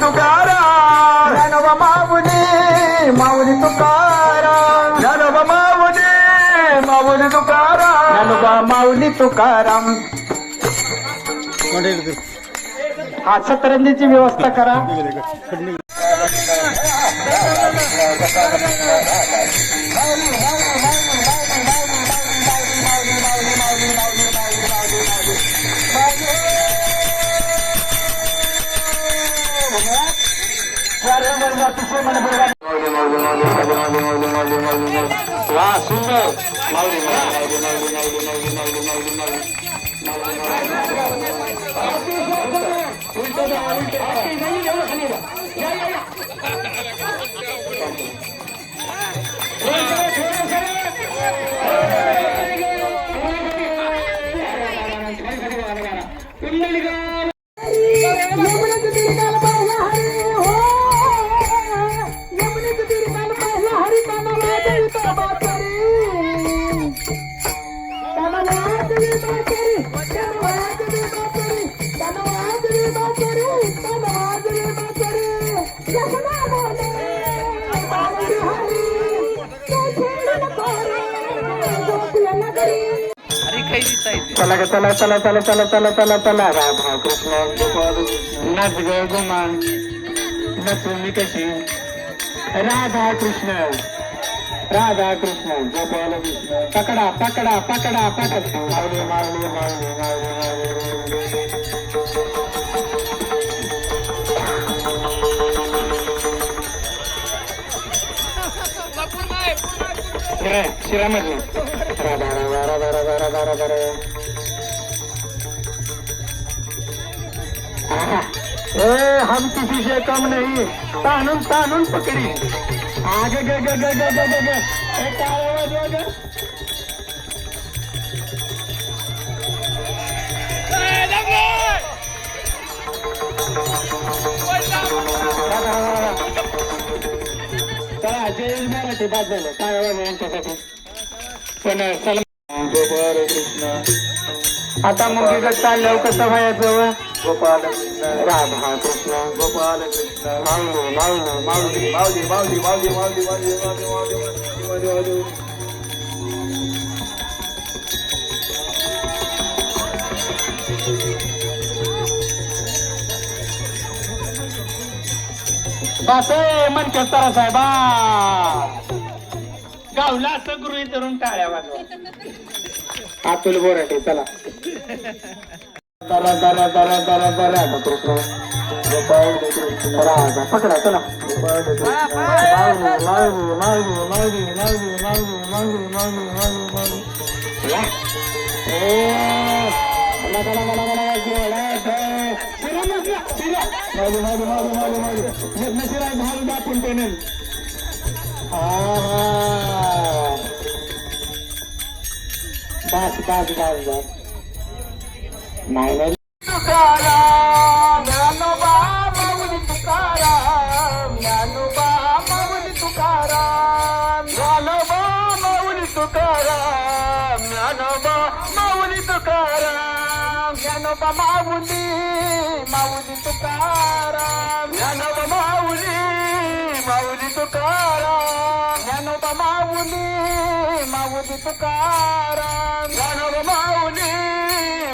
तुकाराम ज्ञानोबा माऊली माऊली तुकाराम ज्ञानोबा माऊली तुकाराम ज्ञानोबा माऊली तुकाराम हा सतरंजीची व्यवस्था करा. चला ग चला चला चला चला चला चला चला राधा कृष्ण नच ग गुमान नचली कशी राधा कृष्ण गोपाल कृष्ण पकडा पकडा पकडा पकडा माऊली माऊली माऊली माऊली शिरामधलं हम किसी से कम नहीं तानून तानून पकड़ी आगे ग ग ग ग ग ग एक आवाज होगा चला जय मराठी बाद झालं काय आवाज यांच्यासाठी पण गोपाल कृष्ण आता मुंगीकडे चालल्यावर कसं व्हायचं गोपाल कृष्ण राधा कृष्ण गोपाल कृष्ण माऊली माऊली माऊली माऊली माऊली माऊली माऊली माऊली माऊली माऊली बस म्हणते सरा साहेबा गावला असं गृहीत धरून टाळ्या वाजवा अतुल बोराटे चला दरा दरा दरा दरा दरा कृष्ण गोपाल कृष्ण राधा पकडा चला माऊली माऊली माऊली माऊली माऊली माऊली माऊली माऊली माऊली बस बस बस बस नाही तुकाराम ज्ञानोबा माऊली तुकाराम ज्ञानोबा माऊली तुकाराम ज्ञानोबा माऊली तुकाराम ज्ञानोबा माऊली तुकाराम ज्ञानोबा माऊली माऊली तुकाराम ज्ञानोबा माऊली माऊली तुकाराम ज्ञानोबा माऊली माऊली तुकाराम ज्ञानोबा माऊली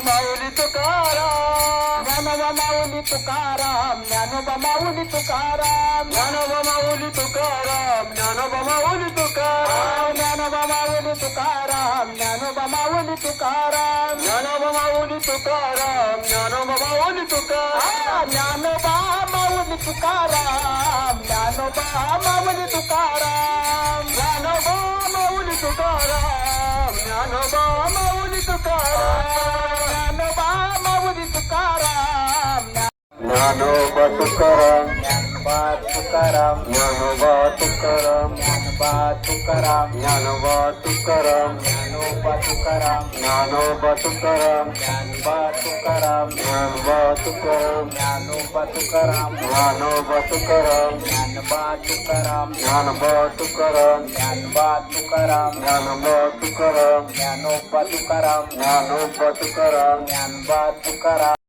माऊली तुकाराम ज्ञानोबा माऊली तुकाराम ज्ञानोबा माऊली तुकाराम ज्ञानोबा माऊली तुकाराम ज्ञानोबा माऊली तुकाराम ज्ञानोबा माऊली तुकाराम ज्ञानोबा माऊली तुकाराम ज्ञानोबा माऊली तुकाराम ज्ञानोबा माऊली तुकाराम ज्ञानोबा माऊली तुकाराम ज्ञानोबा माऊली तुकाराम ज्ञानोबा माऊली तुकाराम ज्ञानोबा माऊली तुकाराम ज्ञानोबा माऊली तुकाराम ज्ञानोबा तुकाराम ज्ञानोबा तुकाराम ज्ञानोबा तुकाराम ज्ञानोबा तुकाराम ज्ञानोबा तुकाराम ज्ञानोबा तुकाराम ज्ञानोबा तुकाराम ज्ञानोबा तुकाराम ज्ञानोबा तुकाराम ज्ञानोबा तुकाराम ज्ञानोबा तुकाराम ज्ञानोबा तुकाराम ज्ञानोबा तुकाराम ज्ञानोबा तुकाराम ज्ञानोबा तुकाराम ज्ञानोबा तुकाराम ज्ञानोबा तुकाराम ज्ञानोबा तुकाराम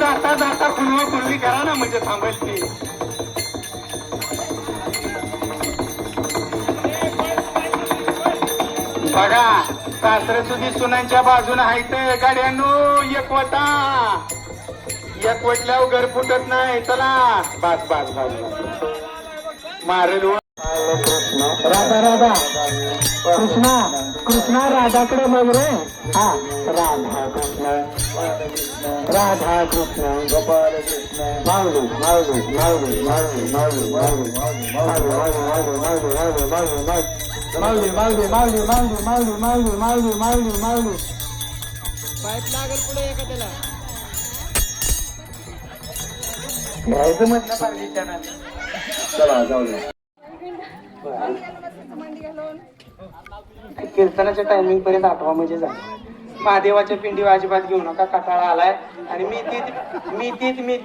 जाता जाता कुणवा कुणवी करा ना म्हणजे थांबेल ती. बघा सासरे सुधी सुनांच्या बाजूने आहेत गाड्यांनो. एक वटल्यावर घर फुटत नाही. चला बास बास बास बास मारेल. राधा राधा कृष्णा कृष्णा राधाकडे बघ रे. हा राधा कृष्ण राधा कृष्ण गोपाल कृष्ण माऊली माऊली माऊली माऊली माऊली माऊली माऊली माऊली माऊली माऊली माऊली माऊली माऊली माऊली माऊली माऊली माऊली माऊली माऊली. पाईप लागल पुढे एका त्याला. घ्यायचं म्हटलं पाहिजे. चला जाऊ द्या. कीर्तनाच्या टायमिंग पर्यंत आठवा म्हणजे झालं. महादेवाच्या पिंडीवर अजिबात घेऊ नका. कटाळा आलाय आणि मी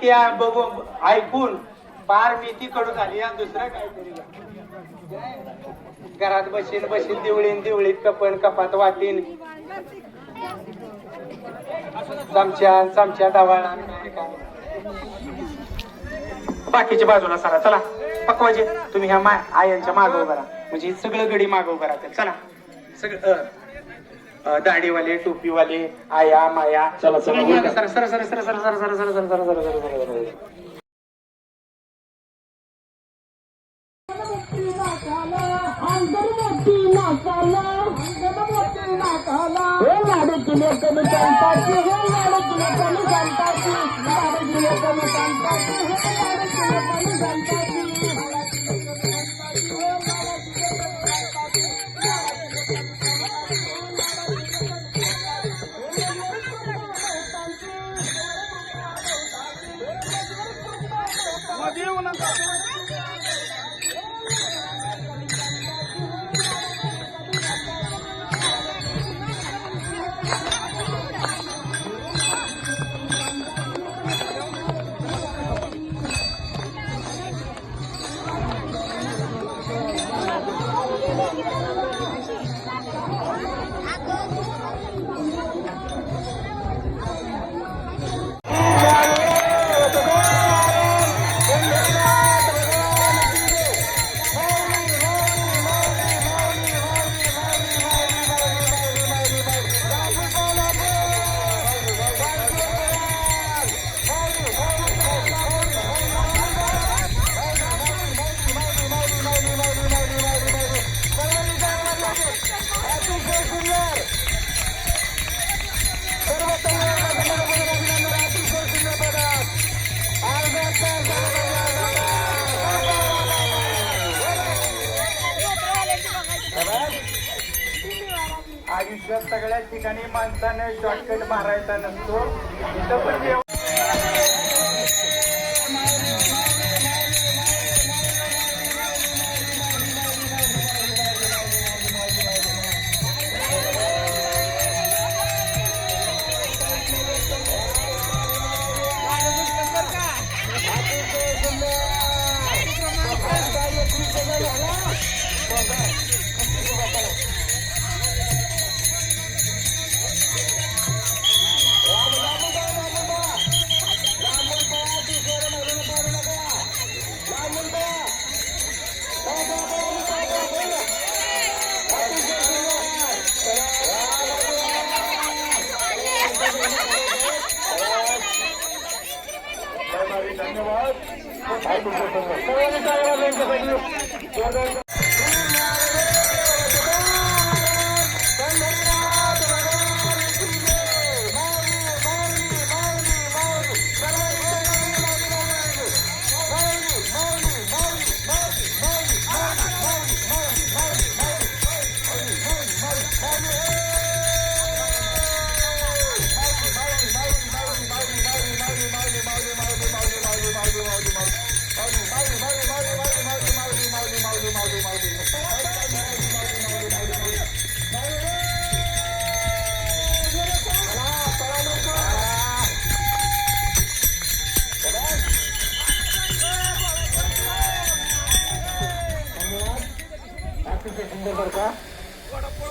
ती बघू ऐकून पार मेथी कडू झाली. दुसरं काहीतरी घरात बशीन दिवळीत कपन कपात वाटीन चमच्या डावाळा बाकीच्या बाजूला सारा. चला पकवाजे तुम्ही ह्या आयांच्या मागव करा म्हणजे सगळं गडी मागव करा. चला सगळं दाढीवाले टोपीवाले आया माया. चला चला sir sir sir sir sir sir sir sir sir sir sir sir. आयुष्यात सगळ्या ठिकाणी माणसाने शॉर्टकट मारायचा नसतो. इथं पण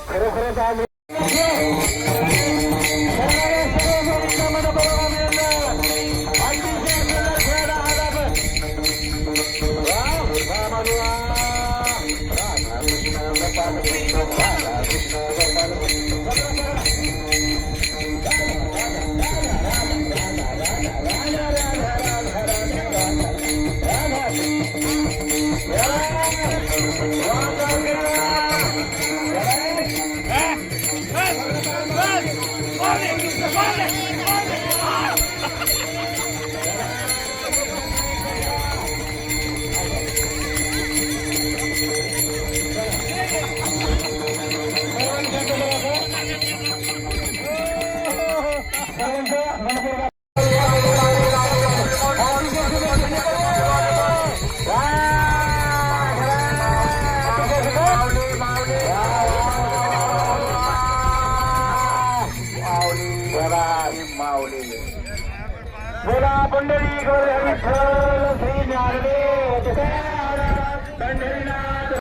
खरोखरच आज बोला पंढरी विठ्ठल श्री ज्ञानदेव तुकाराम पंढरीनाथ